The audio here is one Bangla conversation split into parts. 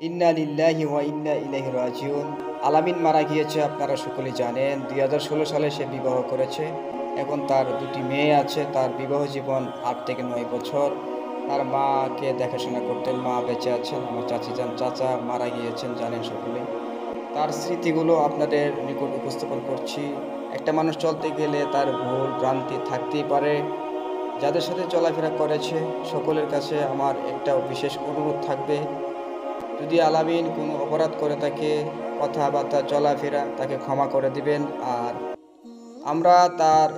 ইন্না লিল্লাহি ওয়া ইন্না ইলাইহি রাজিউন। আলামিন মারা গিয়েছে, আপনারা সকলেই জানেন। ২০১৬ সালে সে বিবাহ করেছে। এখন তার দুটি মেয়ে আছে। তার বিবাহ জীবন ৮ থেকে ৯ বছর। তার মাকে দেখাশোনা করতেন, মা বেঁচে আছেন। আমার চাচা মারা গিয়েছেন, জানেন সকলেই। তার স্মৃতিগুলো আপনাদের নিকট উপস্থাপন করছি। একটা মানুষ চলতে গেলে তার ভুল ভ্রান্তি থাকতেই পারে। যাদের সাথে চলাফেরা করেছে সকলের কাছে আমার একটা বিশেষ অনুরোধ থাকবে, যদি আলামিন কোনো অপরাধ করে থাকে, কথাবার্তা চলাফেরা তাকে ক্ষমা করে দিবেন। আর আমরা তার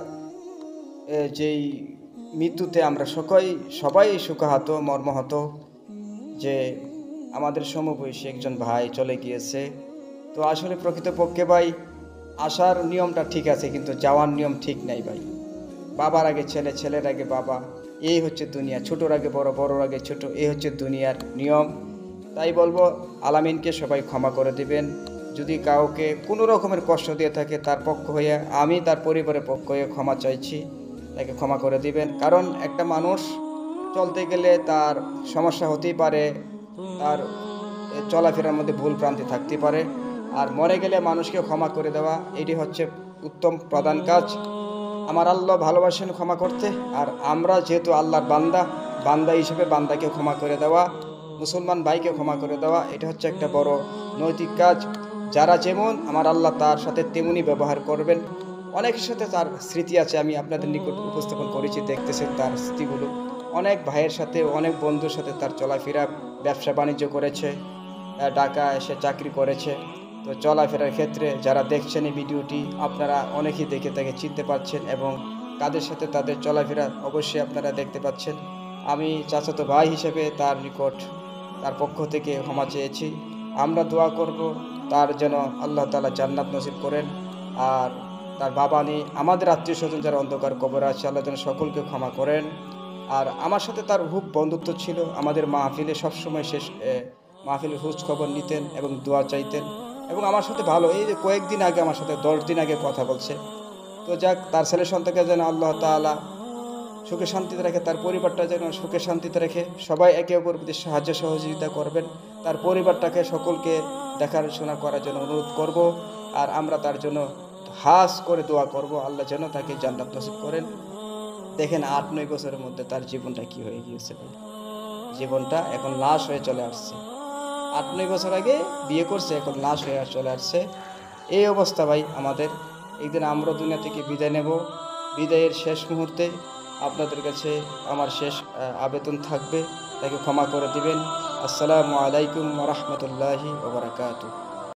যেই মৃত্যুতে আমরা সবাই শোকাহত, মর্মাহত যে আমাদের সমবয়সী একজন ভাই চলে গিয়েছে। তো আসলে প্রকৃতপক্ষে ভাই, আসার নিয়মটা ঠিক আছে, কিন্তু যাওয়ার নিয়ম ঠিক নাই ভাই। বাবার আগে ছেলে, ছেলের আগে বাবা, এই হচ্ছে দুনিয়া। ছোটোর আগে বড়, বড়োর আগে ছোট, এই হচ্ছে দুনিয়ার নিয়ম। তাই বলবো, আলামিনকে সবাই ক্ষমা করে দিবেন। যদি কাউকে কোনো রকমের কষ্ট দিয়ে থাকে, তার পক্ষ হয়ে আমি তার পরিবারের পক্ষ হয়ে ক্ষমা চাইছি, তাকে ক্ষমা করে দিবেন। কারণ একটা মানুষ চলতে গেলে তার সমস্যা হতেই পারে, তার চলাফেরার মধ্যে ভুল ভ্রান্তি থাকতে পারে। আর মরে গেলে মানুষকে ক্ষমা করে দেওয়া, এটি হচ্ছে উত্তম প্রধান কাজ। আমার আল্লাহ ভালোবাসেন ক্ষমা করতে। আর আমরা যেহেতু আল্লাহর বান্দা হিসেবে বান্দাকে ক্ষমা করে দেওয়া, মুসলমান ভাইকে ক্ষমা করে দেওয়া, এটা হচ্ছে একটা বড় নৈতিক কাজ। যারা যেমন আমার আল্লাহ তার সাথে তেমনই ব্যবহার করবেন। অনেকের সাথে তার স্মৃতি আছে, আমি আপনাদের নিকট উপস্থাপন করেছি, দেখতেছেন তার স্মৃতিগুলো। অনেক ভাইয়ের সাথে, অনেক বন্ধুর সাথে তার চলাফেরা, ব্যবসা বাণিজ্য করেছে, ঢাকা এসে চাকরি করেছে। তো চলাফেরার ক্ষেত্রে যারা দেখছেন এই ভিডিওটি, আপনারা অনেকেই দেখে তাকে চিনতে পারছেন, এবং কাদের সাথে তাদের চলাফেরা অবশ্যই আপনারা দেখতে পাচ্ছেন। আমি চাচাতো ভাই হিসেবে তার নিকট, তার পক্ষ থেকে ক্ষমা চেয়েছি। আমরা দোয়া করব তার যেন আল্লাহ তাআলা জান্নাত নসিব করেন। আর তার বাবা নেই, আমাদের আত্মীয় স্বজন যারা অন্ধকার কবরে আছে, আল্লাহ যেন সকলকে ক্ষমা করেন। আর আমার সাথে তার খুব বন্ধুত্ব ছিল। আমাদের মাহফিলে সবসময় মাহফিলের খোঁজ খবর নিতেন এবং দোয়া চাইতেন, এবং আমার সাথে ভালো, এই যে কয়েকদিন আগে আমার সাথে 10 দিন আগে কথা বলছে। তো যাক, তার ছেলে সন্তানকে যেন আল্লাহ তাআলা সুখে শান্তিতে রেখে, তার পরিবারটা যেন সুখে শান্তিতে রেখে। সবাই একে অপরের প্রতি সাহায্য সহযোগিতা করবেন। তার পরিবারটাকে সকলকে দেখাশোনা করার জন্য অনুরোধ করব। আর আমরা তার জন্য হাস করে দোয়া করব, আল্লাহ যেন তাকে জান্নাত নসিব করেন। দেখেন 8-9 বছরের মধ্যে তার জীবনটা কি হয়ে গিয়েছে ভাই। জীবনটা এখন লাশ হয়ে চলে আসছে। 8-9 বছর আগে বিয়ে করছে, এখন লাশ হয়ে চলে আসছে। এই অবস্থা ভাই আমাদের। একদিন আমরা দুনিয়া থেকে বিদায় নেব। বিদায়ের শেষ মুহূর্তে আপনাদের কাছে আমার শেষ আবেদন থাকবে, তাকে ক্ষমা করে দিবেন। আসসালামু আলাইকুম ওয়া রাহমাতুল্লাহি ওয়া বারাকাতুহু।